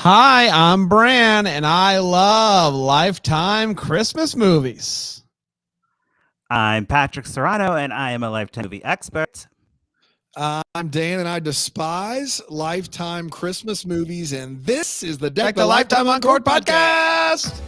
Hi, I'm Bran, and I love Lifetime Christmas movies. I'm Patrick Serrano, and I am a Lifetime movie expert. I'm Dan, and I despise Lifetime Christmas movies, and this is the Deck the Lifetime Uncorked podcast.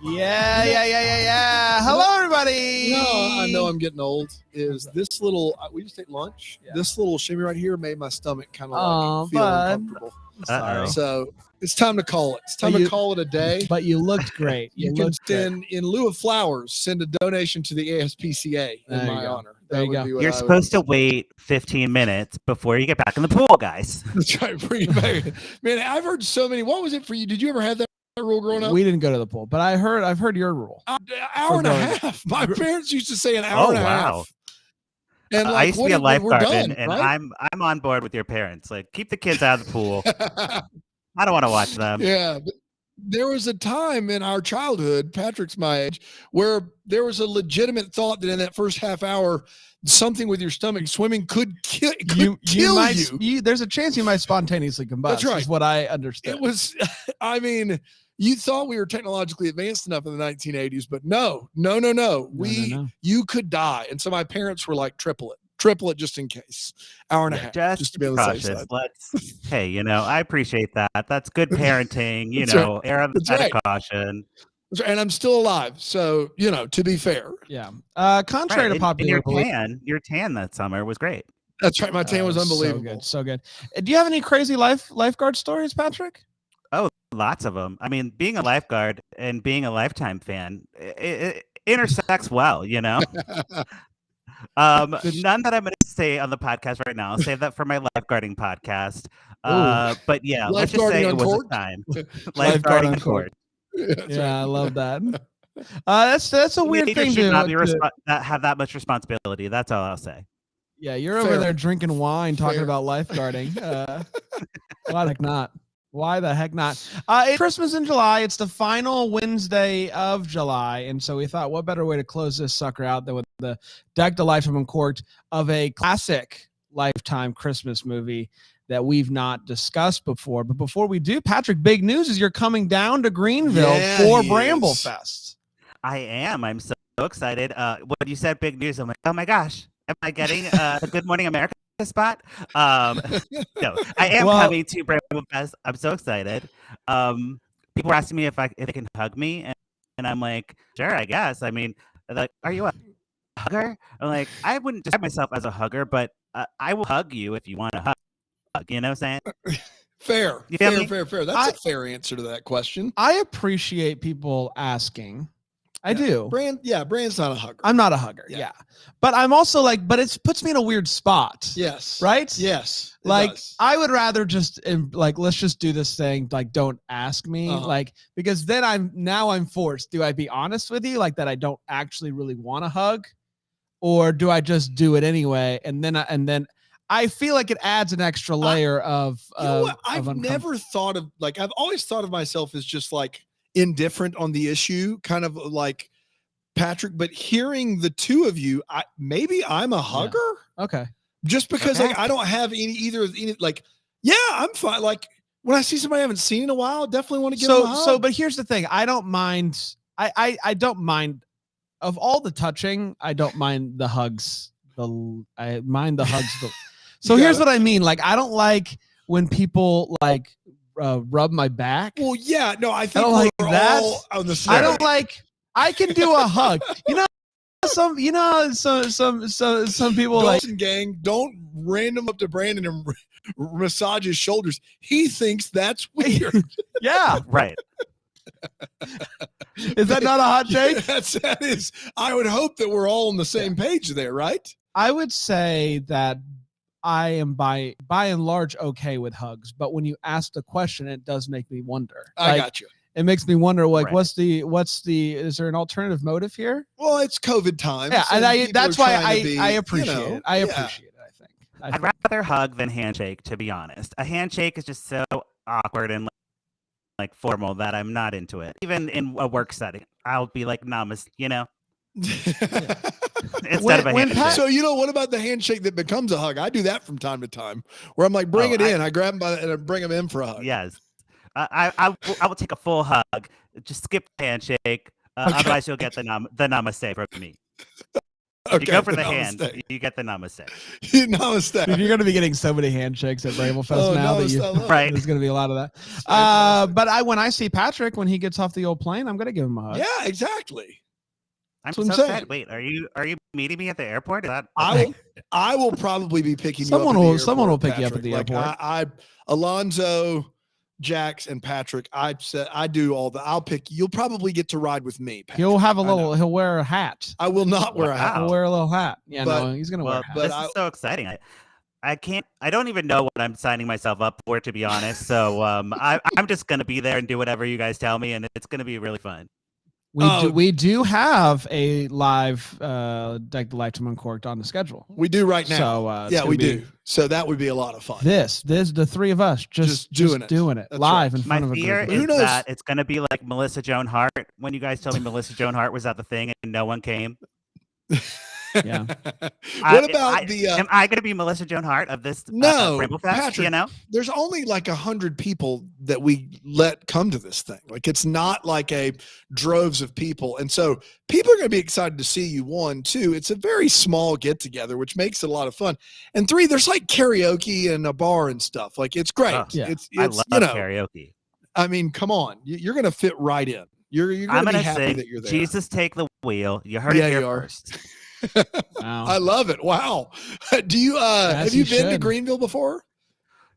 Yeah. Hello, everybody. I know I'm getting old. Is this little, we just ate lunch. Yeah. This little shimmy right here made my stomach kind of feel uncomfortable. Sorry. So it's time to call it. It's time to call it a day. But you looked great. You can send, in lieu of flowers, send a donation to the ASPCA in my honor. There you go. You're supposed to wait 15 minutes before you get back in the pool, guys. That's right. Bring it back. Man, I've heard so many. What was it for you? Did you ever have that rule growing up? We didn't go to the pool, but I've heard your rule. Hour and a half. My parents used to say an hour and a half. And I used to be a lifeguard, and right? I'm on board with your parents. Like, keep the kids out of the pool. I don't want to watch them. Yeah, but there was a time in our childhood, Patrick's my age, where there was a legitimate thought that in that first half hour, something with your stomach swimming could kill you. There's a chance you might spontaneously combust. That's right. Is what I understood. It was, I mean, you thought we were technologically advanced enough in the 1980s, but no. You could die. And so my parents were like, triple it just in case. Hour and a half, just to be able to say hey, I appreciate that. That's good parenting, air of caution. And I'm still alive. So, to be fair. Yeah. Contrary to popular belief. Your tan that summer was great. That's right. My tan was unbelievable. So good. Do you have any crazy lifeguard stories, Patrick? Oh, lots of them. I mean, being a lifeguard and being a Lifetime fan, it intersects well, None that I'm going to say on the podcast right now. I'll save that for my lifeguarding podcast. But yeah, let's just say it was a time. Lifeguarding Uncorked. Yeah, I love that. That's a weird thing to have that much responsibility. That's all I'll say. Yeah, you're over there drinking wine, talking about lifeguarding. Why the heck not? It's Christmas in July. It's the final Wednesday of July. And so we thought, what better way to close this sucker out than with the Deck the Lifetime Uncorked of a classic Lifetime Christmas movie that we've not discussed before. But before we do, Patrick, big news is you're coming down to Greenville for Bramble Fest. I am. I'm so excited. When you said big news, I'm like, oh my gosh, am I getting the Good Morning America spot? No, I am coming to Bramble Fest. I'm so excited. People were asking me if they can hug me, and I'm like, sure, I guess. I mean, like, are you a hugger? I'm like, I wouldn't describe myself as a hugger, but I will hug you if you want to hug. You know what I'm saying? Fair. That's a fair answer to that question. I appreciate people asking. I do. Brand's not a hugger. I'm not a hugger. Yeah. But I'm also like, but it puts me in a weird spot. Yes. Right? Yes. Like, I would rather just let's just do this thing. Like, don't ask me. Because then I'm forced. Do I be honest with you? Like that I don't actually really want to hug? Or do I just do it anyway? And then I feel like it adds an extra layer of I've never thought of, like, I've always thought of myself as just like indifferent on the issue, kind of like Patrick, but hearing the two of you, maybe I'm a hugger. Yeah. Okay. Just because like I don't have either like, I'm fine. Like when I see somebody I haven't seen in a while, I definitely want to give them a hug. So, but here's the thing. I don't mind. I don't mind of all the touching. I don't mind the hugs. I mind the hugs. So here's what I mean. Like, I don't like when people like rub my back. Well, yeah, no, I think we're all on the same. I don't like. I can do a hug. Some people Dawson gang don't random up to Brandon and massage his shoulders. He thinks that's weird. Yeah, right. Is that not a hot take? That is. I would hope that we're all on the same page there, right? I would say that I am by and large okay with hugs, but when you ask the question, it does make me wonder. I got you. It makes me wonder, like, what's the? Is there an alternative motive here? Well, it's COVID time. Yeah, and that's why I appreciate it. I appreciate it. I think I'd rather hug than handshake, to be honest. A handshake is just so awkward and like formal that I'm not into it. Even in a work setting, I'll be like, namaste, instead of a handshake. So what about the handshake that becomes a hug? I do that from time to time, where I'm like, bring it in. I grab him by and I bring him in for a hug. Yes, I will take a full hug. Just skip the handshake. Otherwise, you'll get the namaste from me. If you go for the hand, you get the namaste. Namaste. Dude, you're going to be getting so many handshakes at Bramble Fest now that right. There's going to be a lot of that. But when I see Patrick when he gets off the old plane, I'm going to give him a hug. Yeah, exactly. I'm so sad. Wait, are you meeting me at the airport? I will probably be picking you up. Someone will pick you up at the airport. Alonzo, Jax, and Patrick. I do all the. I'll pick. You'll probably get to ride with me. Patrick. He'll have he'll wear a hat. I will not wear a hat. He'll wear a little hat. Yeah, no, he's gonna wear a hat. This is so exciting. I don't even know what I'm signing myself up for, to be honest. So I'm just gonna be there and do whatever you guys tell me, and it's gonna be really fun. We do have a live Deck the Lifetime Uncorked on the schedule. We do right now. So we do. So that would be a lot of fun. This the three of us just doing it live in front of a group. My fear is that it's going to be like Melissa Joan Hart when you guys told me Melissa Joan Hart was at the thing and no one came. Yeah. What about am I going to be Melissa Joan Hart of this Bramble Fest? Patrick, there's only like 100 people that we let come to this thing. Like it's not like a droves of people. And so people are going to be excited to see you. 1, 2, it's a very small get together, which makes it a lot of fun. And 3, there's like karaoke and a bar and stuff. Like it's great. I love karaoke. I mean, come on, you're going to fit right in. You're going to be happy that you're there. Jesus Take the Wheel. You heard it here first. Wow. I love it. Wow. Do you have you been to Greenville before?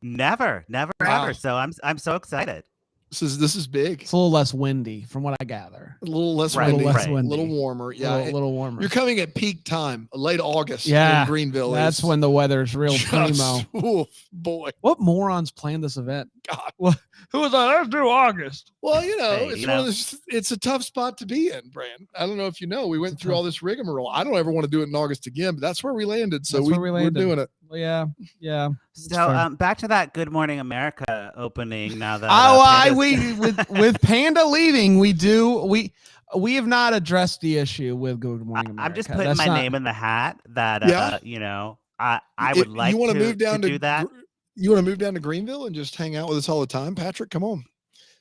Never, ever. So I'm so excited. This is big. It's a little less windy from what I gather. A little less windy. A little warmer. Yeah. A little warmer. You're coming at peak time, late August in Greenville. That's when the weather's real primo. Oh boy. What morons planned this event? God. Well, who was like, let's do August? Well, it's a tough spot to be in, Brand. I don't know if you know. We went through all this rigmarole. I don't ever want to do it in August again, but that's where we landed. So we're doing it. Well, yeah. So back to that Good Morning America opening now that with Panda leaving, we have not addressed the issue with Good Morning America. I'm just putting my name in the hat that I would like to move down to do that. You want to move down to Greenville and just hang out with us all the time, Patrick? Come on.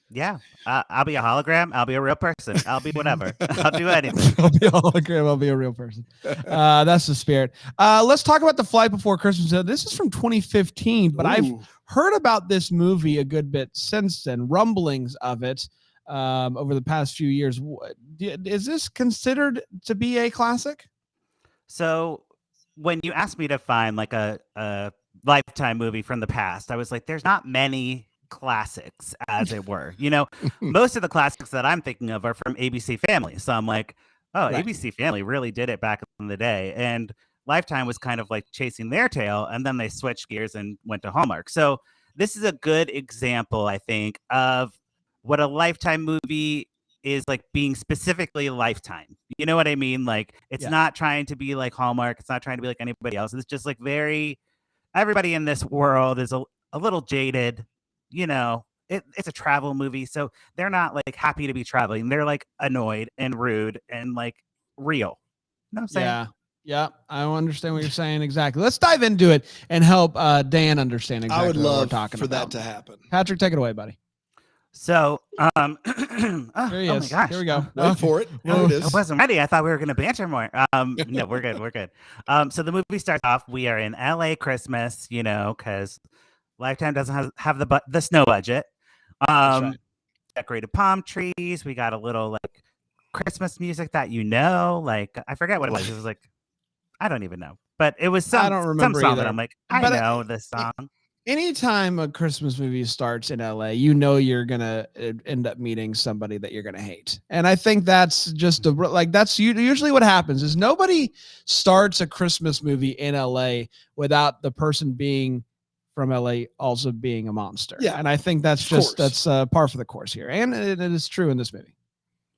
Yeah, I'll be a hologram. I'll be a real person. I'll be whatever. I'll do anything. I'll be a hologram. I'll be a real person. That's the spirit. Let's talk about The Flight Before Christmas. This is from 2015, but I've heard about this movie a good bit since then, rumblings of it over the past few years. Is this considered to be a classic? So when you asked me to find like a Lifetime movie from the past, I was like, there's not many classics, as it were. Most of the classics that I'm thinking of are from ABC Family. So I'm like, ABC Family really did it back in the day. And Lifetime was kind of like chasing their tail, and then they switched gears and went to Hallmark. So this is a good example, I think, of what a Lifetime movie is like being specifically Lifetime. You know what I mean? Like it's not trying to be like Hallmark. It's not trying to be like anybody else. It's just like everybody in this world is a little jaded. It's a travel movie, so they're not like happy to be traveling. They're like annoyed and rude and like real. You know what I'm saying? Yeah, I understand what you're saying exactly. Let's dive into it and help Dan understand exactly what we're talking about. That to happen. Patrick, take it away, buddy. So, here he is. My gosh. Here we go. Wait for it. Here it is. I wasn't ready. I thought we were going to banter more. No, we're good. We're good. So the movie starts off. We are in LA Christmas, because Lifetime doesn't have the snow budget. Right. Decorated palm trees. We got a little like Christmas music that like I forget what it was. It was like I don't even know, but it was some song that I'm like I know this song. Anytime a Christmas movie starts in LA, you're gonna end up meeting somebody that you're gonna hate, and I think that's just that's usually what happens. Is nobody starts a Christmas movie in LA without the person being from LA also being a monster. Yeah. And I think that's par for the course here. And it is true in this movie.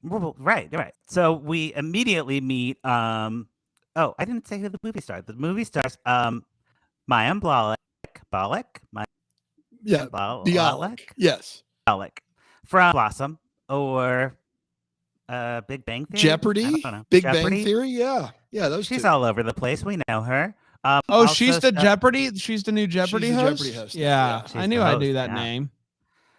Well, right. So we immediately meet, I didn't say who the movie starts. The movie starts, Mayim Bialik. Yes. Bialik from Blossom or Big Bang Theory. Jeopardy. Big Bang Theory. Yeah. Yeah, those She's two. all over the place. We know her. She's the Jeopardy. She's the new Jeopardy She's the host. Jeopardy host. Yeah, She's I knew the I host, knew that yeah. name.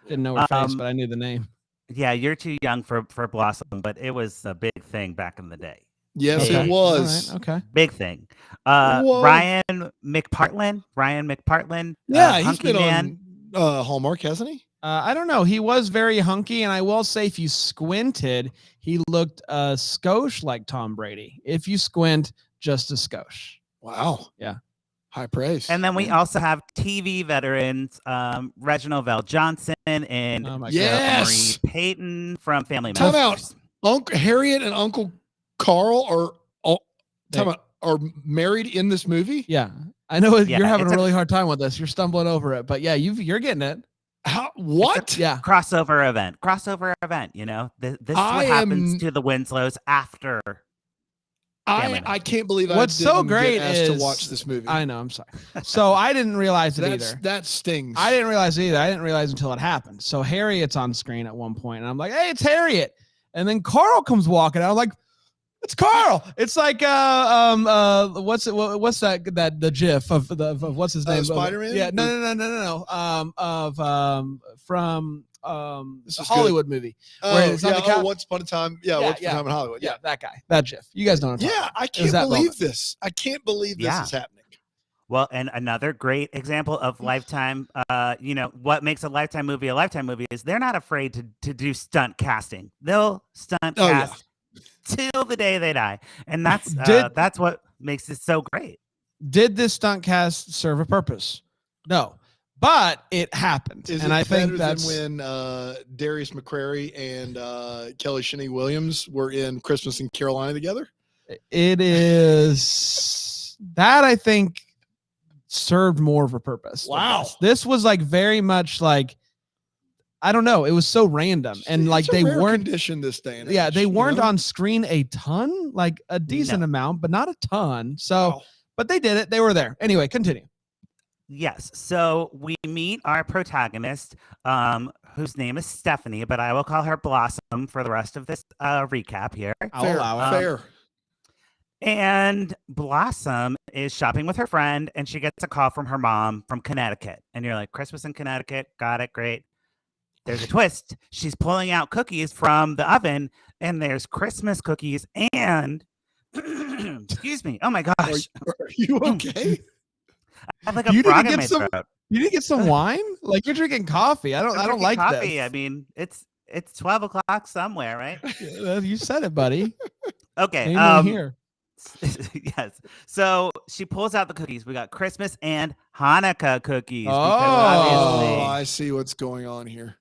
Didn't know her face, but I knew the name. Yeah, you're too young for Blossom, but it was a big thing back in the day. Yes, Okay. it was. All right, okay. Big thing. Whoa. Ryan McPartlin. Yeah, he's Hunky been man. on Hallmark, hasn't he? I don't know. He was very hunky, and I will say, if you squinted, he looked a skosh like Tom Brady. If you squint, just a skosh. Wow. Yeah. High praise. And then we also have TV veterans, Reginald Vell Johnson and Oh my Yes. Marie Payton from Family Time Matters. out. Uncle Harriet and Uncle Carl are married in this movie. Yeah, I know Yeah, you're having it's a really hard time with this. You're stumbling over it, but yeah, you're getting it. How? What? Yeah. Crossover event. You know, this is what happens to the Winslows after. I can't believe What's I so didn't great get asked is to watch this movie. I know. I'm sorry. So I didn't realize it either. That stings. I didn't realize it either. I didn't realize until it happened. So Harriet's on screen at one point, and I'm like, "Hey, it's Harriet!" And then Carl comes walking out. I'm like, "It's Carl!" It's like what's that the GIF of what's his name? Spider-Man? Yeah, no. From This the is Hollywood movie. Oh, it's on yeah. the couch. Once Upon a Time. Yeah, Once Upon a Time in Hollywood. Yeah, that guy. That GIF. You guys know what I'm talking Yeah, about. I can't that believe moment. this. I can't believe this is happening. Well, and another great example of Lifetime, what makes a Lifetime movie is they're not afraid to do stunt casting. They'll stunt cast till the day they die. And that's what makes it so great. Did this stunt cast serve a purpose? No. But it happened. Is and it I think better that's than when Darius McCrary and Kelly Shani Williams were in Christmas in Carolina together? It is that I think served more of a purpose. Wow. This was like very much like, I don't know. It was so random. And like they weren't conditioned this day and age. Yeah, they weren't on screen a ton, like a decent amount, but not a ton. So, but they did it. They were there. Anyway, continue. Yes. So we meet our protagonist, whose name is Stephanie, but I will call her Blossom for the rest of this recap here. I'll allow it. Fair. And Blossom is shopping with her friend, and she gets a call from her mom from Connecticut. And you're like, Christmas in Connecticut? Got it. Great. There's a twist. She's pulling out cookies from the oven, and there's Christmas cookies and excuse me. Oh my gosh. Are you okay? I have like a frog in my throat. You didn't get some wine? Like you're drinking coffee. I don't like coffee. this. I mean, it's 12 o'clock somewhere, right? You said it, buddy. Okay. Here. Yes. So she pulls out the cookies. We got Christmas and Hanukkah cookies. Oh, I see what's going on here.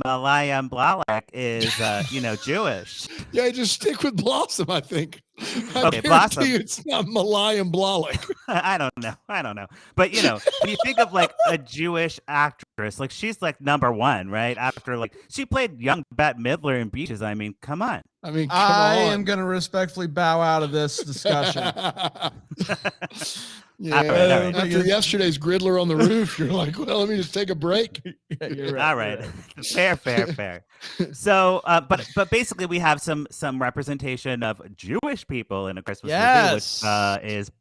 Malayam Blalek is, Jewish. Yeah, just stick with Blossom, I think. Okay, Blossom. It's not Malayam Blalek. I don't know. But, when you think of like a Jewish actress, like she's like number one, right? After like she played young Bette Midler in Beaches. I mean, come on. I am going to respectfully bow out of this discussion. Yeah, all right. After yesterday's Griddler on the Roof, you're like, well, let me just take a break. Yeah, you're right, all right. Fair. So, but basically, we have some representation of Jewish people in a Christmas movie, which is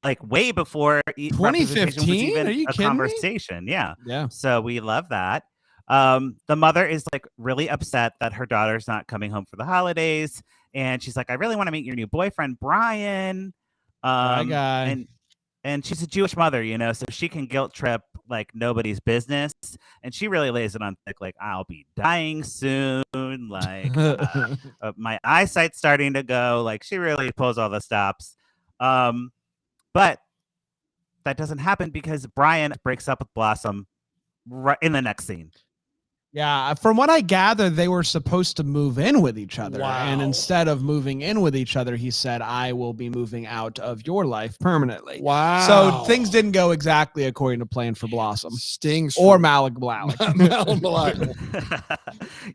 like way before 2015. Are you kidding conversation? Me? Yeah. So we love that. The mother is like really upset that her daughter's not coming home for the holidays, and she's like, I really want to meet your new boyfriend, Brian. My guy. And she's a Jewish mother, so she can guilt trip like nobody's business. And she really lays it on thick, like, I'll be dying soon. Like, my eyesight's starting to go. Like, she really pulls all the stops. But that doesn't happen because Brian breaks up with Blossom right in the next scene. Yeah, from what I gather, they were supposed to move in with each other. Wow. And instead of moving in with each other, he said, I will be moving out of your life permanently. Wow. So things didn't go exactly according to plan for Blossom. Stings. Or Malik Blalock.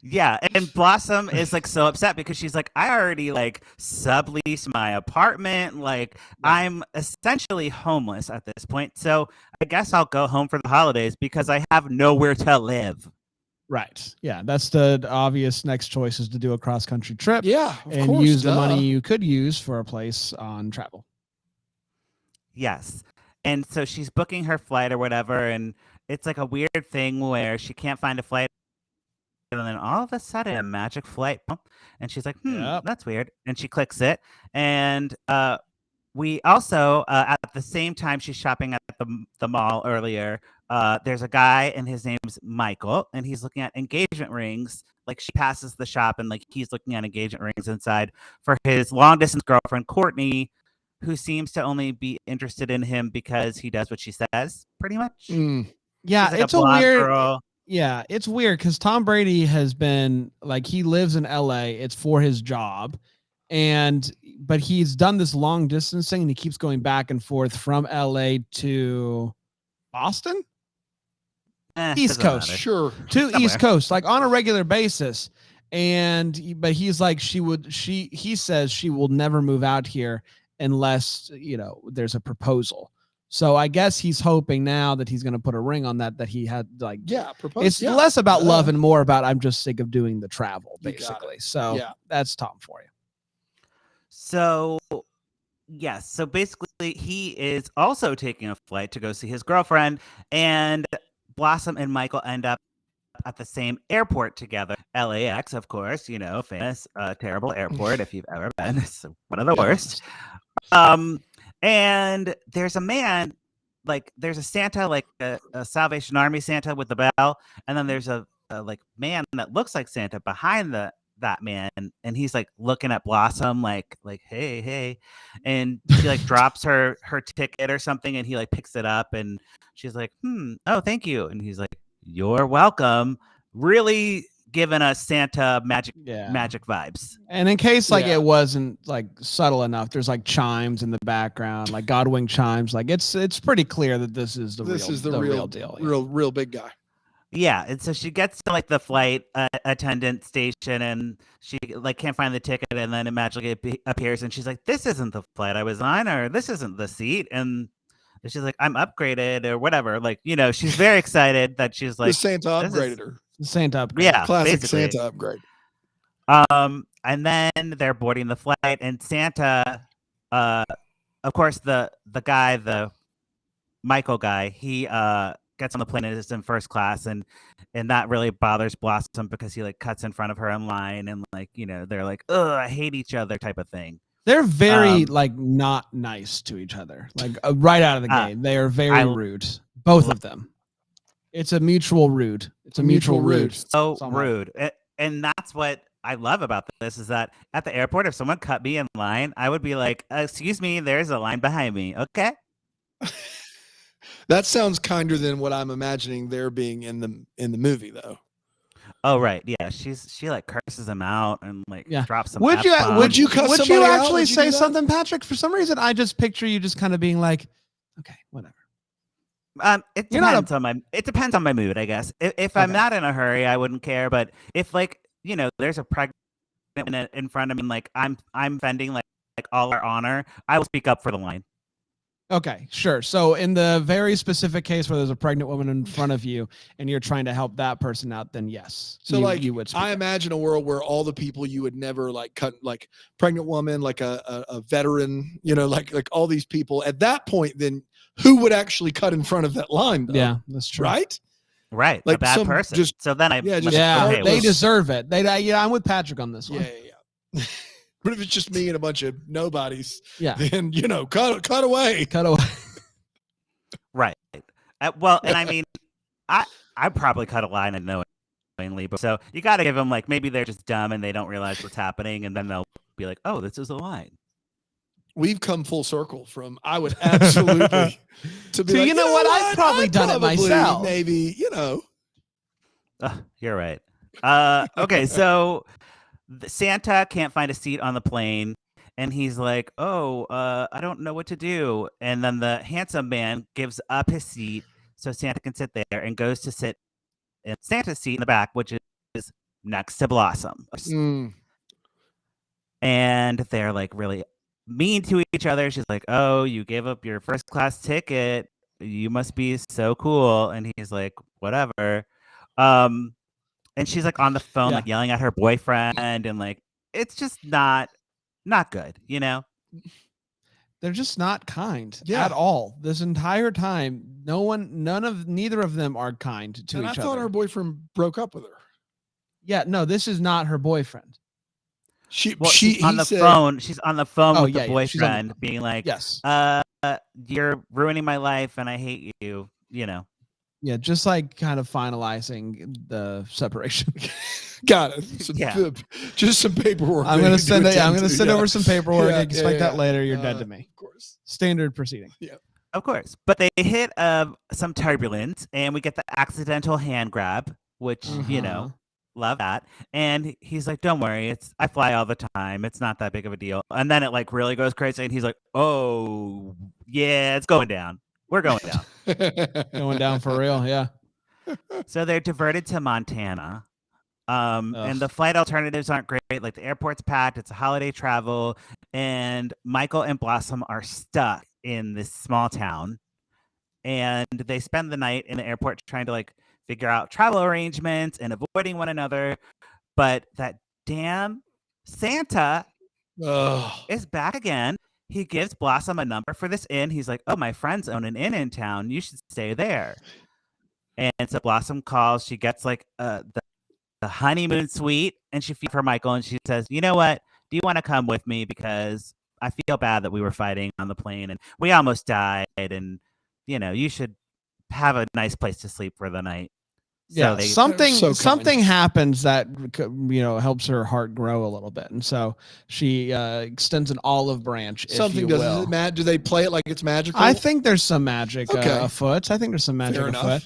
Yeah, and Blossom is like so upset because she's like, I already like sublease my apartment. Like, I'm essentially homeless at this point. So I guess I'll go home for the holidays because I have nowhere to live. Right. Yeah. That's the obvious next choice, is to do a cross country trip. Yeah, and use the money you could use for a place on travel. Yes. And so she's booking her flight or whatever, and it's like a weird thing where she can't find a flight, and then all of a sudden a magic flight, and she's like, Yep. that's weird. And she clicks it. And we also, at the same time she's shopping at the mall earlier, there's a guy and his name's Michael, and he's looking at engagement rings. Like, she passes the shop and like he's looking at engagement rings inside for his long distance girlfriend, Courtney, who seems to only be interested in him because he does what she says, pretty much. Yeah, like it's a weird girl. Yeah, it's weird because Tom Brady has been like, he lives in LA. It's for his job. But he's done this long distance thing, and he keeps going back and forth from LA to Boston, East Coast, sure, to Somewhere. East Coast, like on a regular basis. But he's like, he says she will never move out here unless, there's a proposal. So I guess he's hoping now that he's going to put a ring on that he had, like, proposal. It's less about love and more about, I'm just sick of doing the travel, basically. So that's Tom for you. So, yes. So basically, he is also taking a flight to go see his girlfriend, and Blossom and Michael end up at the same airport together. LAX, of course, famous, terrible airport. If you've ever been, it's one of the worst. And there's a man, like, there's a Santa, like a Salvation Army Santa with the bell, and then there's a like man that looks like Santa behind that man, and he's like looking at Blossom like hey, and she like drops her ticket or something, and he like picks it up, and she's like, oh, thank you, and he's like, you're welcome, really giving us Santa magic vibes. And in case it wasn't like subtle enough, there's like chimes in the background, like Godwing chimes. Like, it's pretty clear that this is the real deal. Real big guy. Yeah, and so she gets to like the flight attendant station, and she like can't find the ticket, and then it magically appears, and she's like, "This isn't the flight I was on, or this isn't the seat." And she's like, "I'm upgraded," or whatever. Like, she's very excited that she's like, the Santa upgraded her. Santa upgrade. Yeah, classic basically. Santa upgrade. And then they're boarding the flight, and Santa, of course, the guy, the Michael guy, he gets on the plane and is in first class, and that really bothers Blossom because he like cuts in front of her in line, and like, they're like, "Ugh, I hate each other" type of thing. They're very like not nice to each other. Like right out of the gate, they are very rude. Both of them. It's a mutual rude. It's a mutual rude. So rude. And that's what I love about this, is that at the airport, if someone cut me in line, I would be like, "Excuse me, there's a line behind me." Okay. That sounds kinder than what I'm imagining there being in the movie, though. Oh right, yeah. She like curses him out and like drops some. Would you actually say something, Patrick? For some reason, I just picture you just kind of being like, "Okay, whatever." It depends on my mood, I guess. If I'm not in a hurry, I wouldn't care. But if like there's a pregnant woman in front of me, and like I'm offending like all our honor, I will speak up for the line. Okay, sure. So in the very specific case where there's a pregnant woman in front of you and you're trying to help that person out, then yes. So you would I imagine a world where all the people you would never like cut, like pregnant woman, like a veteran, like all these people at that point, then who would actually cut in front of that line, though? Yeah, that's true. Right, like a bad person. So then they deserve it. I'm with Patrick on this one. Yeah. But if it's just me and a bunch of nobodies, then cut away. Right. Well, and I mean, I probably cut a line unknowingly, but so you got to give them like, maybe they're just dumb and they don't realize what's happening, and then they'll be like, "Oh, this is a line." We've come full circle from I would absolutely to be like, what? I've probably done it myself. Maybe you're right. Okay, so Santa can't find a seat on the plane, and he's like, "Oh, I don't know what to do." And then the handsome man gives up his seat so Santa can sit there, and goes to sit in Santa's seat in the back, which is next to Blossom. And they're like really mean to each other. She's like, "Oh, you gave up your first class ticket. You must be so cool." And he's like, "Whatever." and she's like on the phone, like yelling at her boyfriend, and like it's just not good, you know. They're just not kind at all. This entire time, neither of them are kind to each other. I thought her boyfriend broke up with her. Yeah, no, this is not her boyfriend. She's on the phone. She's on the phone with the boyfriend, being like, "Yes, you're ruining my life, and I hate you." You know. Yeah, just like kind of finalizing the separation. Got it. Just some paperwork. I'm gonna send over some paperwork. Expect that later. You're dead to me. Of course. Standard proceeding. Yeah. Of course. But they hit some turbulence, and we get the accidental hand grab, which you know, love that. And he's like, "Don't worry, I fly all the time. It's not that big of a deal." And then it like really goes crazy, and he's like, "Oh yeah, it's going down. We're going down." Going down for real, yeah. So they're diverted to Montana. And the flight alternatives aren't great. Like the airport's packed. It's a holiday travel. And Michael and Blossom are stuck in this small town. And they spend the night in the airport trying to like figure out travel arrangements and avoiding one another. But that damn Santa is back again. He gives Blossom a number for this inn. He's like, "Oh, my friends own an inn in town. You should stay there." And so Blossom calls. She gets like the honeymoon suite, and she feeds for Michael, and she says, "You know what? Do you want to come with me? Because I feel bad that we were fighting on the plane, and we almost died, and you know, you should have a nice place to sleep for the night." Yeah, something happens that helps her heart grow a little bit, and so she extends an olive branch. Something does it, do they play it like it's magical? I think there's some magic afoot. I think there's some magic afoot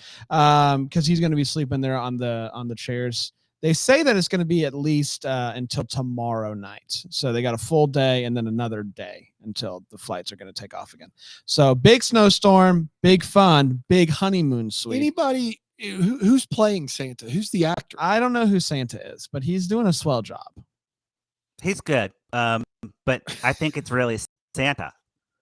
because he's going to be sleeping there on the chairs. They say that it's going to be at least until tomorrow night, so they got a full day and then another day until the flights are going to take off again. So big snowstorm, big fun, big honeymoon suite. Anybody? Who's playing Santa? Who's the actor? I don't know who Santa is, but he's doing a swell job. He's good. But I think it's really Santa.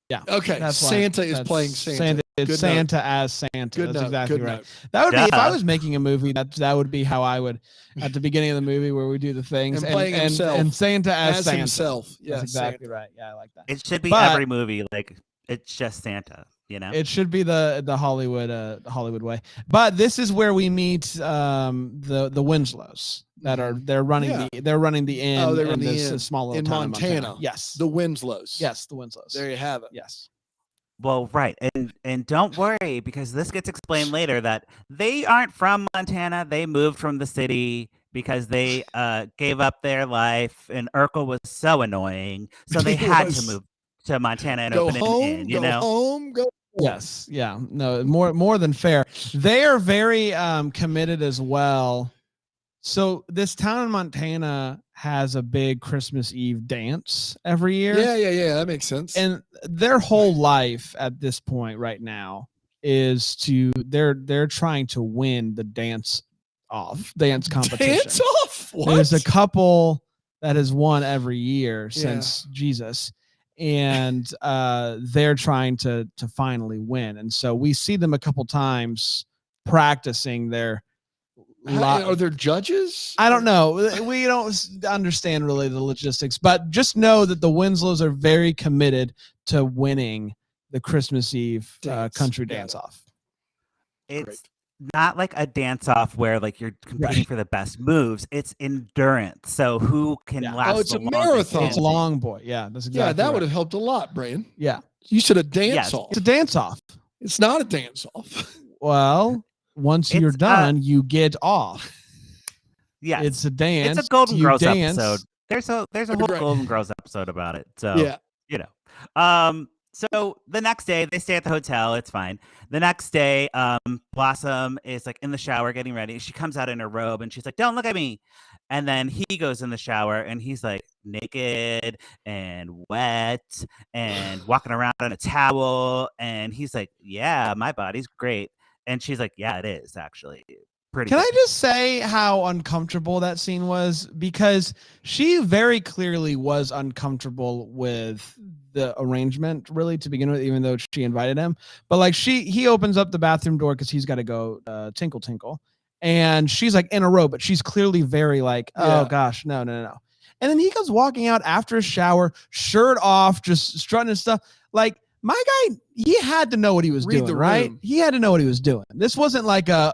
Yeah. Okay. Santa is playing Santa. Santa as Santa. That's exactly right. Note. That would be if I was making a movie. That would be how I would at the beginning of the movie where we do the things and Santa as Santa himself. Yeah, that's exactly right. Yeah, I like that. It should be every movie like it's just Santa. You know, it should be the Hollywood way. But this is where we meet the Winslows that are they're running the inn. Oh, they run this inn small little in town Montana. Yes, the Winslows. Yes, the Winslows. There you have it. Yes. Well, right, and don't worry because this gets explained later that they aren't from Montana. They moved from the city because they gave up their life, and Urkel was so annoying, so they had to move to Montana and open an inn. You know, go. Yes. Yeah. No, more than fair. They are very committed as well. So this town in Montana has a big Christmas Eve dance every year. Yeah. That makes sense. And their whole life at this point right now is they're trying to win the dance competition. Dance off? What? There's a couple that has won every year since Jesus. And they're trying to finally win. And so we see them a couple times practicing their are there judges? I don't know. We don't understand really the logistics, but just know that the Winslows are very committed to winning the Christmas Eve country dance off. It's not like a dance off where like you're competing for the best moves. It's endurance. So who can last? Oh, it's a marathon. It's long boy. Yeah, that's exactly. Yeah, that would have helped a lot, Brian. Yeah, you said a dance off. It's a dance off. It's not a dance off. Well, once you're done, you get off. Yeah, it's a dance. It's a Golden Girls episode. There's a whole Golden Girls episode about it. So you know. So the next day they stay at the hotel. It's fine. The next day, Blossom is like in the shower getting ready. She comes out in her robe and she's like, "Don't look at me." And then he goes in the shower and he's like naked and wet and walking around on a towel. And he's like, "Yeah, my body's great." And she's like, "Yeah, it is actually pretty." Can I just say how uncomfortable that scene was? Because she very clearly was uncomfortable with the arrangement really to begin with, even though she invited him. But like he opens up the bathroom door because he's got to go tinkle tinkle. and she's like in a robe, but she's clearly very like, oh gosh, no. And then he comes walking out after a shower, shirt off, just strutting and stuff. Like, my guy, he had to know what he was doing, right? He had to know what he was doing. This wasn't like I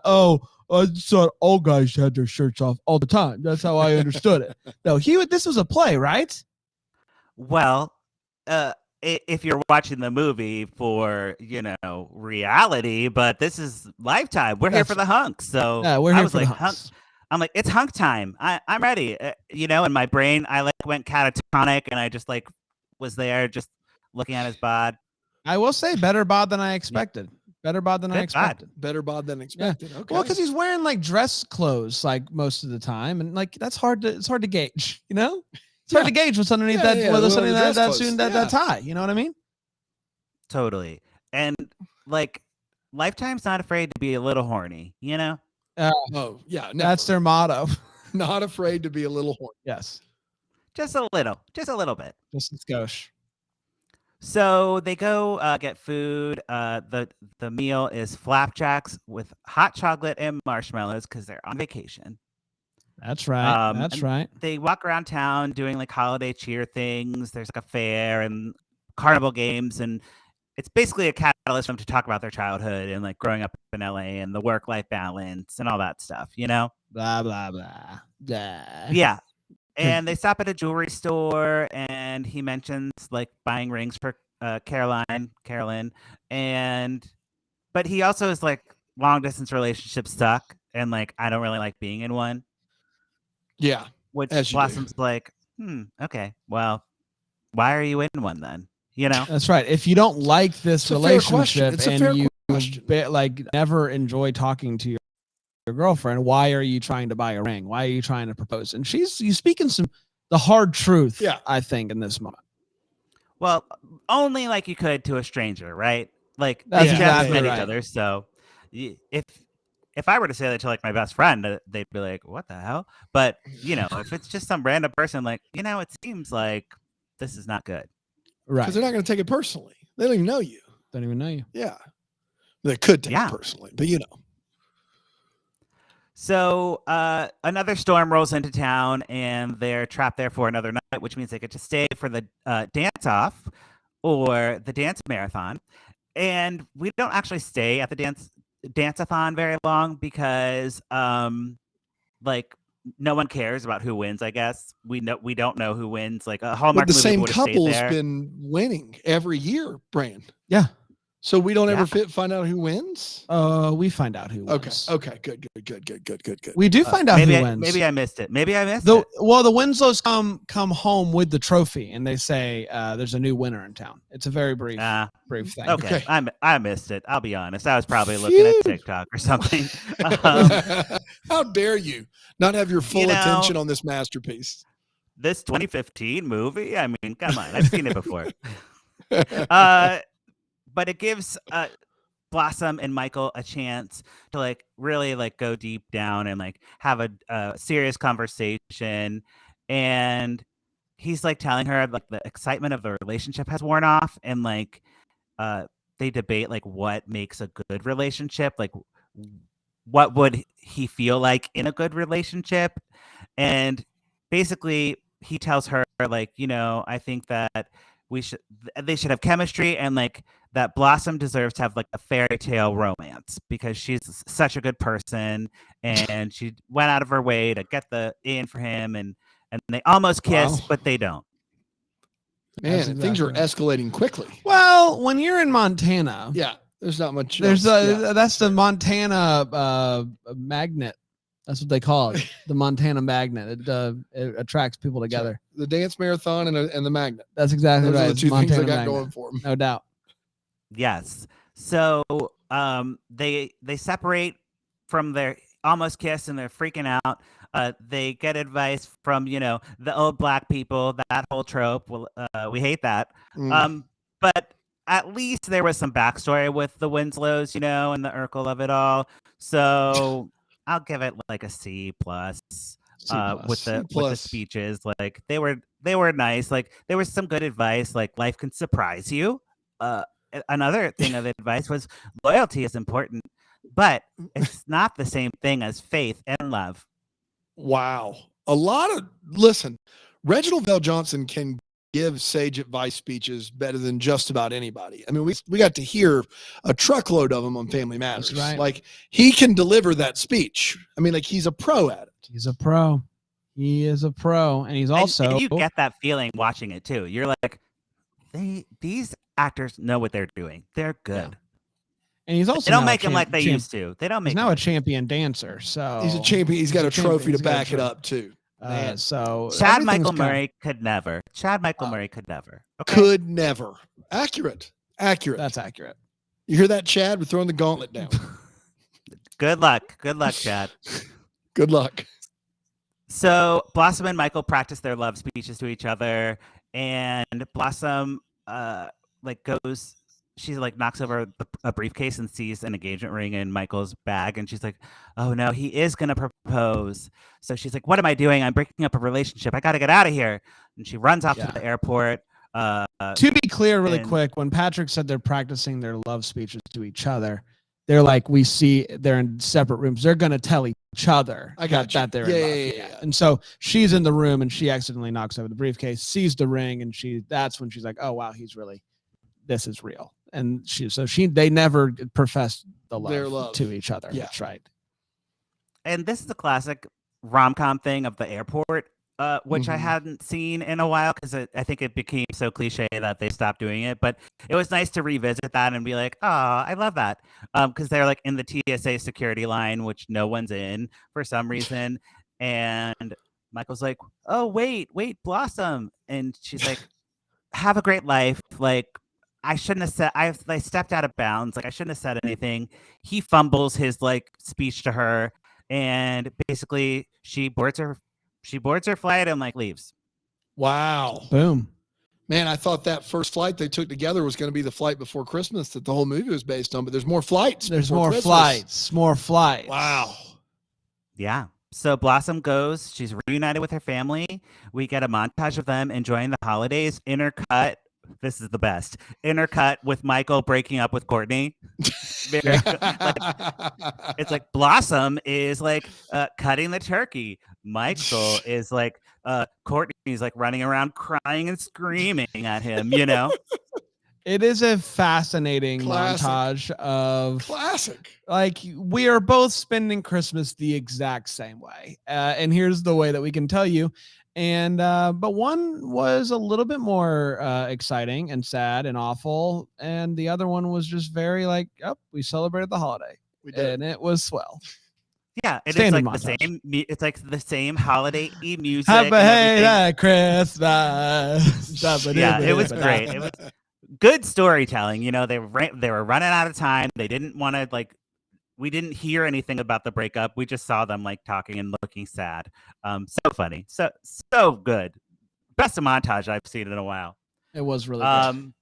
thought all guys had their shirts off all the time. That's how I understood it. No, this was a play, right? Well, if you're watching the movie for, reality, but this is Lifetime. We're here for the hunks. So we're here for the hunks. I'm like, it's hunk time. I'm ready. In my brain, I went catatonic, and I just was there just looking at his bod. I will say better bod than I expected. Better bod than I expected. Better bod than expected. Okay. Well, because he's wearing like dress clothes like most of the time, and like it's hard to gauge, It's hard to gauge what's underneath what's underneath that tie. You know what I mean? Totally. And Lifetime's not afraid to be a little horny, Oh yeah, never. That's their motto. Not afraid to be a little horny. Yes, just a little bit. Just a skosh. So they go get food. The meal is flapjacks with hot chocolate and marshmallows because they're on vacation. That's right. That's right. They walk around town doing like holiday cheer things. There's like a fair and carnival games, and it's basically a catalyst for them to talk about their childhood and like growing up in LA and the work-life balance and all that stuff, Blah, blah, blah. Yeah. And they stop at a jewelry store, and he mentions like buying rings for Carolyn. But he also is like, long distance relationships suck, and like, I don't really like being in one. Yeah. Which Blossom's like, okay, well, why are you in one then? That's right. If you don't like this relationship and you never enjoy talking to your girlfriend, why are you trying to buy a ring? Why are you trying to propose? And you speaking the hard truth, I think, in this moment. Well, only like you could to a stranger, right? Like, that's they exactly met right. each other. So if I were to say that to like my best friend, they'd be like, what the hell? But if it's just some random person, like, it seems like this is not good. Right. Because they're not going to take it personally. They don't even know you. Don't even know you. Yeah. They could take it personally, but So another storm rolls into town, and they're trapped there for another night, which means they get to stay for the dance-off or the dance marathon. And we don't actually stay at the dance-a-thon very long because, no one cares about who wins. I guess we don't know who wins. Like a Hallmark the movie same would have stayed there. couple's been winning every year, Brand. Yeah. So we don't ever find out who wins? We find out who wins. Okay. Good. We do find out who wins. Maybe I missed it. Well, the Winslows come home with the trophy, and they say there's a new winner in town. It's a very brief thing. Okay. I missed it. I'll be honest. I was probably looking at TikTok or something. How dare you not have your full attention on this masterpiece? This 2015 movie? I mean, come on. I've seen it before. But it gives Blossom and Michael a chance to like really like go deep down and like have a serious conversation. And he's like telling her like the excitement of the relationship has worn off, and like they debate like what makes a good relationship, like what would he feel like in a good relationship. And basically he tells her like, I think that they should have chemistry, and like that Blossom deserves to have like a fairy tale romance because she's such a good person, and she went out of her way to get the in for him, and they almost kiss, but they don't. Man, things are escalating quickly. Well, when you're in Montana, there's not much. That's the Montana magnet. That's what they call it, the Montana magnet. It attracts people together. The dance marathon and the magnet. That's exactly right. Those are the two Montana things I got magnet. going for them. No doubt. Yes. So they separate from their almost kiss, and they're freaking out. They get advice from the old black people. That whole trope. Well, we hate that. But at least there was some backstory with the Winslows, and the Urkel of it all. So I'll give it like a C plus. With the speeches, like they were nice. Like there was some good advice, like life can surprise you. Another thing of advice was loyalty is important. but it's not the same thing as faith and love. Wow. Listen, Reginald Vell Johnson can give sage advice speeches better than just about anybody. I mean, we got to hear a truckload of them on Family Matters. That's right. Like, he can deliver that speech. I mean, like, he's a pro at it. He's a pro. He is a pro, and he's also. And you get that feeling watching it too. You're like, these actors know what they're doing. They're good. Yeah. And he's also. They don't make him like they used to. They don't make. He's now a champion dancer. So he's a champion. He's got a trophy to back it up too. So Chad Michael Murray could never. Chad Michael Murray could never. Okay? Could never. Accurate. That's accurate. You hear that, Chad? We're throwing the gauntlet down. Good luck. Good luck, Chad. Good luck. So Blossom and Michael practice their love speeches to each other, and Blossom goes. She like knocks over a briefcase and sees an engagement ring in Michael's bag, and she's like, "Oh no, he is gonna propose." So she's like, "What am I doing? I'm breaking up a relationship. I gotta get out of here." And she runs off to the airport. To be clear, really quick, when Patrick said they're practicing their love speeches to each other, they're like, we see they're in separate rooms. They're gonna tell each other that they're in love. And so she's in the room, and she accidentally knocks over the briefcase, sees the ring, and that's when she's like, "Oh wow, this is real." And they never professed their love to each other. Yeah. That's right. And this is a classic rom-com thing of the airport, which I hadn't seen in a while because I think it became so cliche that they stopped doing it. But it was nice to revisit that and be like, "Oh, I love that," because they're like in the TSA security line, which no one's in for some reason. And Michael's like, "Oh, wait, Blossom," and she's like, "Have a great life." Like, I shouldn't have said. I stepped out of bounds. Like, I shouldn't have said anything. He fumbles his like speech to her, and basically she boards her flight and like leaves. Wow! Boom, man! I thought that first flight they took together was going to be the flight before Christmas that the whole movie was based on. But there's more flights. More flights. Wow. Yeah. So Blossom goes. She's reunited with her family. We get a montage of them enjoying the holidays. Intercut. This is the best. Intercut with Michael breaking up with Courtney. It's like Blossom is like cutting the turkey. Michael is like Courtney's like running around crying and screaming at him, you know? It is a fascinating montage of classic. Like, we are both spending Christmas the exact same way. And here's the way that we can tell you. And but one was a little bit more exciting and sad and awful, and the other one was just very like, "Oh, we celebrated the holiday, we did, and it was swell." Yeah, it's like the same. It's like the same holiday music. Happy Christmas. Yeah, it was great. It was good storytelling. You know, they were running out of time. They didn't want to like. We didn't hear anything about the breakup. We just saw them like talking and looking sad. So funny. So good. Best montage I've seen in a while. It was really good.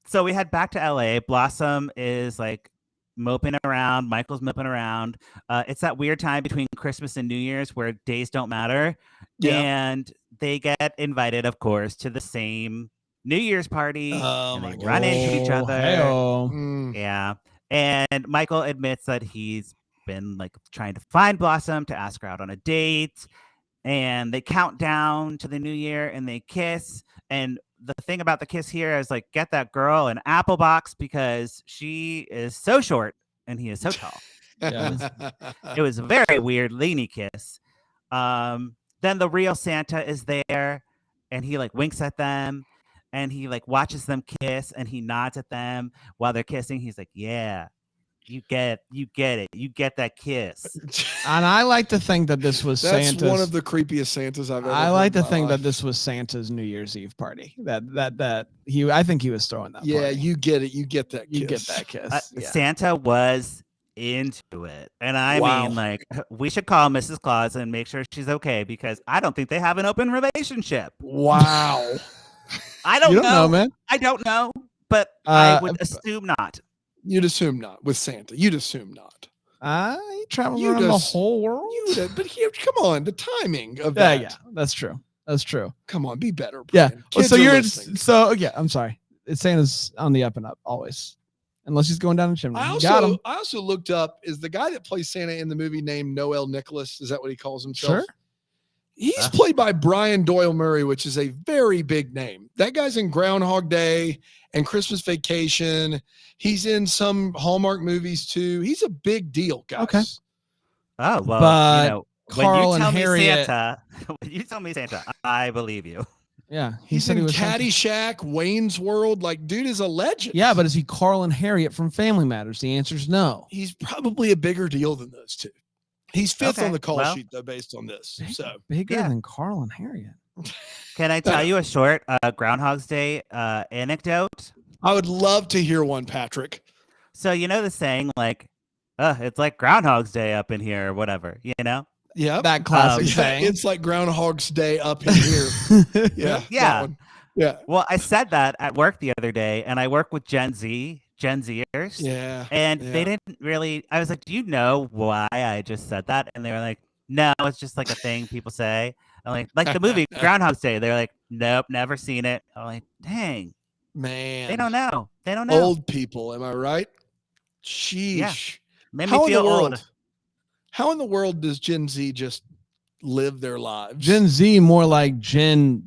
So we head back to LA. Blossom is like moping around. Michael's moping around. It's that weird time between Christmas and New Year's where days don't matter. Yeah. And they get invited, of course, to the same New Year's party. And they run into each other. Yeah. And Michael admits that he's been like trying to find Blossom to ask her out on a date, and they count down to the new year and they kiss. And the thing about the kiss here is like, get that girl an apple box because she is so short and he is so tall. It was a very weird leany kiss. Then the real Santa is there and he like winks at them. And he like watches them kiss and he nods at them while they're kissing. He's like, "Yeah, you get it. You get that kiss." And I like to think that this was That's Santa's. one of the creepiest Santas I've ever I like to think that this was Santa's New Year's Eve party. I think he was throwing that. Yeah, party. You get it. You get that kiss. You get that kiss. Santa was into it. And I mean, like, we should call Mrs. Claus and make sure she's okay because I don't think they have an open relationship. Wow. I don't know, man. I don't know, but I would assume not. You'd assume not with Santa. You'd assume not. He travels around the whole world. But here, come on, the timing of that. Yeah, that's true. That's true. Come on, be better. Brian. Yeah. Kids I'm sorry. It's Santa's on the up and up always. unless he's going down the chimney. I Got him. also looked up, is the guy that plays Santa in the movie named Noel Nicholas? Is that what he calls himself? Sure. He's played by Brian Doyle Murray, which is a very big name. That guy's in Groundhog Day and Christmas Vacation. He's in some Hallmark movies too. He's a big deal, guys. Okay. Oh, well, But you know, Carl when you and tell Harriet, me Santa, when you tell me Santa, I believe you. yeah, He's said in he was Caddyshack, Wayne's World. Like, dude is a legend. Yeah, but is he Carl and Harriet from Family Matters? The answer is no. He's probably a bigger deal than those two. He's fifth on the call sheet, though, based on this. So bigger than Carl and Harriet. Can I tell you a short Groundhog's Day anecdote? I would love to hear one, Patrick. So you know the saying, like, it's like Groundhog's Day up in here or whatever, you know? Yeah. That classic saying. It's like Groundhog's Day up in here. Yeah. Yeah. Yeah. Well, I said that at work the other day, and I work with Gen Zers. Yeah. And they didn't really, I was like, do you know why I just said that? And they were like, no, it's just like a thing people say. I'm like the movie Groundhog's Day. They're like, nope, never seen it. I'm like, dang. Man. They don't know. They don't know. Old people, am I right? Sheesh. Yeah. Made me feel old. How in the world does Gen Z just live their lives? Gen Z, more like Zero.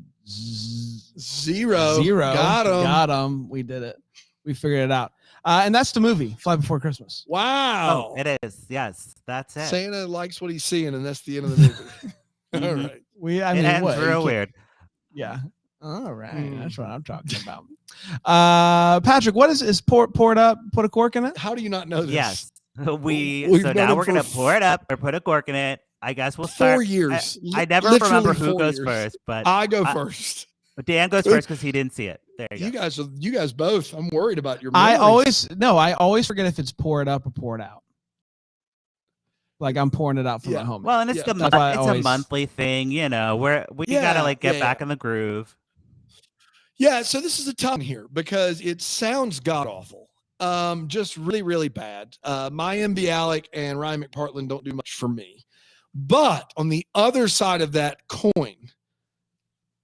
Got him. We did it. We figured it out. And that's the movie, Fly Before Christmas. Wow. Oh, it is. Yes, that's it. Santa likes what he's seeing, and that's the end of the movie. All right. I mean, it ends what? real weird. Yeah. All right. That's what I'm talking about. Patrick, what is poured up? Put a cork in it? How do you not know this? Yes. So We've now we're going to pour it up or put a cork in it. I guess we'll start. 4 years. I never remember who goes first, but I go first. Dan goes first because he didn't see it. There you go. You guys both. I'm worried about your I memories. always forget if it's pour it up or pour it out. Like I'm pouring it out for my homie. Well, and it's a monthly thing, you know, where we gotta like get back in the groove. Yeah, so this is a tough one here because it sounds god awful. Just really, really bad. Mayim Bialik and Ryan McPartland don't do much for me. But on the other side of that coin,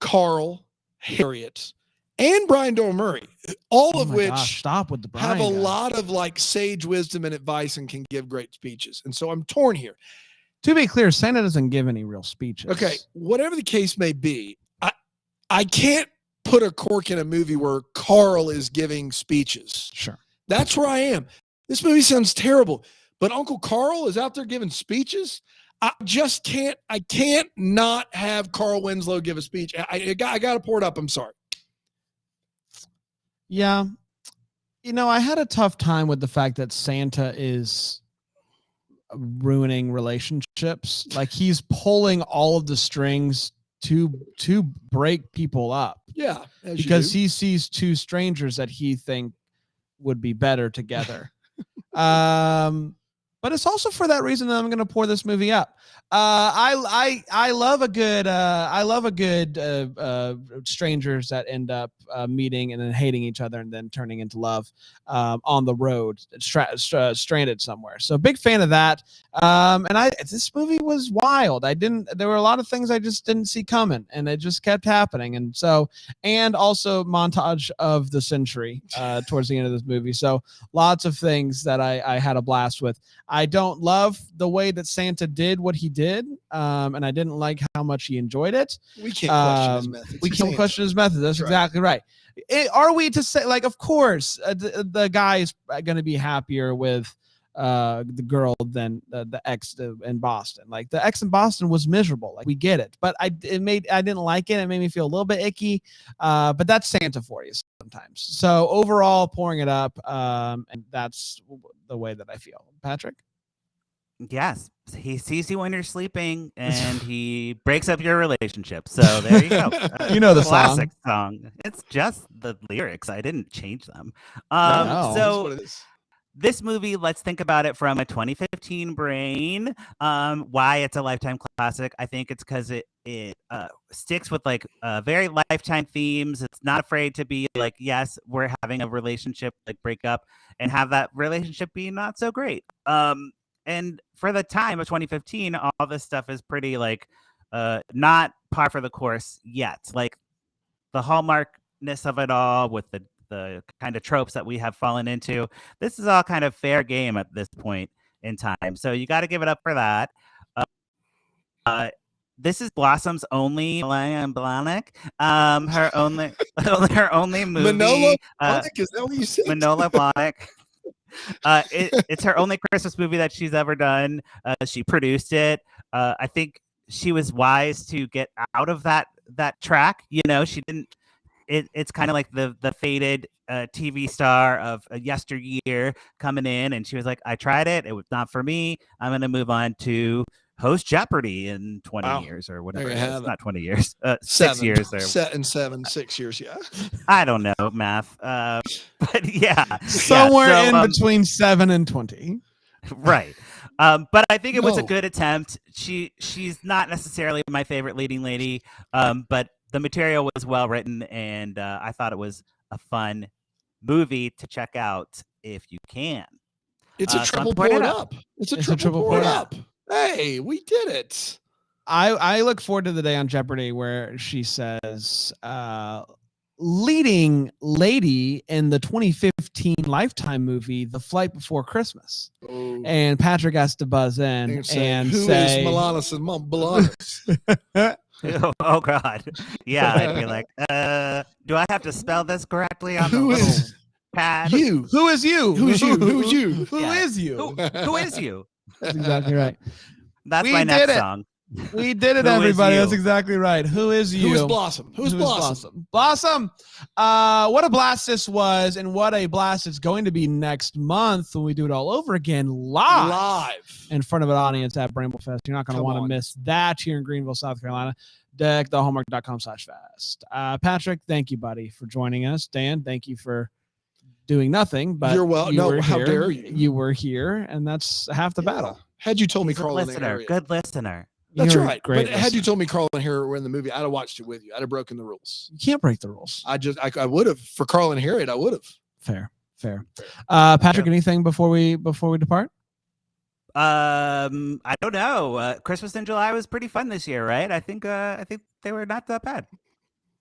Carl, Harriet, and Brian Doyle Murray, all of which stop with the Brian have a guy. lot of like sage wisdom and advice and can give great speeches. And so I'm torn here. To be clear, Santa doesn't give any real speeches. Okay, whatever the case may be, I can't put a cork in a movie where Carl is giving speeches. Sure. That's where I am. This movie sounds terrible, but Uncle Carl is out there giving speeches. I can't not have Carl Winslow give a speech. I got to pour it up. I'm sorry. Yeah. You know, I had a tough time with the fact that Santa is ruining relationships. Like he's pulling all of the strings to break people up. Yeah. Because he sees two strangers that he think would be better together. But it's also for that reason that I'm going to pour this movie up. I love a good strangers that end up meeting and then hating each other and then turning into love on the road, stranded somewhere. So big fan of that. This movie was wild. There were a lot of things I just didn't see coming, and it just kept happening. And also montage of the century towards the end of this movie. So lots of things that I had a blast with. I don't love the way that Santa did what he did, and I didn't like how much he enjoyed it. We can't question his methods. We can't question his methods. That's exactly right. Are we to say, like, of course, the guy is going to be happier with the girl than the ex in Boston. Like the ex in Boston was miserable. Like we get it, but I didn't like it. It made me feel a little bit icky. But that's Santa for you sometimes. So overall, pouring it up, and that's the way that I feel. Patrick? Yes, he sees you when you're sleeping, and he breaks up your relationship. So there you go. You know the classic song. It's just the lyrics. I didn't change them. So this movie, let's think about it from a 2015 brain. Why it's a Lifetime classic. I think it's because it sticks with like very Lifetime themes. It's not afraid to be like, yes, we're having a relationship like break up and have that relationship be not so great. And for the time of 2015, all this stuff is pretty like not par for the course yet. Like the hallmarkness of it all with the the kind of tropes that we have fallen into. This is all kind of fair game at this point in time. So you got to give it up for that. This is Blossom's only Blahnik, her only her only movie. Manola Blahnik, is that what you said? Manola Blahnik. It's her only Christmas movie that she's ever done. She produced it. I think she was wise to get out of that track. You know, she didn't. It's kind of like the faded TV star of yesteryear coming in, and she was like, "I tried it. It was not for me. I'm going to move on to host Jeopardy in 20 years or whatever. It is. Not 20 years. 6 years. Or 6 years. Yeah. I don't know math. But yeah, somewhere in between 7 and 20. Right. But I think it was a good attempt. She's not necessarily my favorite leading lady, but the material was well written, and I thought it was a fun movie to check out if you can. It's a triple pour it up. It's a triple pour it up. Hey, we did it. I look forward to the day on Jeopardy where she says, leading lady in the 2015 Lifetime movie, The Flight Before Christmas. Oh. And Patrick has to buzz in and who say, is Malanis and Malanis? Oh God. Yeah, I'd be like, do I have to spell this correctly on the little pad? You. Who is you? Who's you? Who's you? Who is you? Who is you? That's exactly right. That's my next song. We did it, everybody. That's exactly right. Who is you? Who is Blossom? Who's Blossom? Blossom. What a blast this was, and what a blast it's going to be next month when we do it all over again live in front of an audience at Bramblefest. You're not going to want to miss that here in Greenville, South Carolina. Deckthehallmark.com/fest. Patrick, thank you, buddy, for joining us. Dan, thank you for doing nothing, but you're welcome. No, how dare you? You were here, and that's half the battle. Had you told me Carl and Harry, good listener. That's right. But had you told me Carl and Harry were in the movie, I'd have watched it with you. I'd have broken the rules. You can't break the rules. I would have for Carl and Harriet. I would have. Fair. Patrick, anything before we depart? I don't know. Christmas in July was pretty fun this year, right? I think they were not that bad.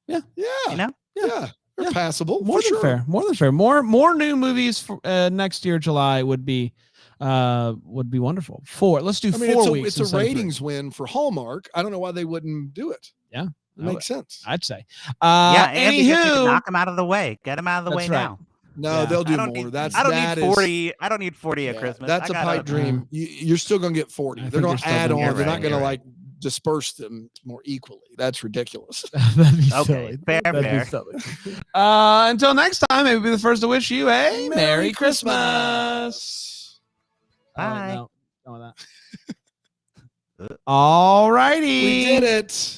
Yeah. You know? Yeah. They're passable. More than fair. More new movies for next year, July would be wonderful. Let's do 4 weeks. It's a ratings win for Hallmark. I don't know why they wouldn't do it. Yeah, it makes sense. I'd say. Anywho, knock them out of the way. Get them out of the way now. No, they'll do more. I don't need 40. I don't need 40 at Christmas. That's a pipe dream. You're still gonna get 40. They're gonna add on. They're not gonna disperse them more equally. That's ridiculous. That'd be silly. Fair. Until next time, maybe be the first to wish you a Merry Christmas. Bye. No, that. All righty. We did it.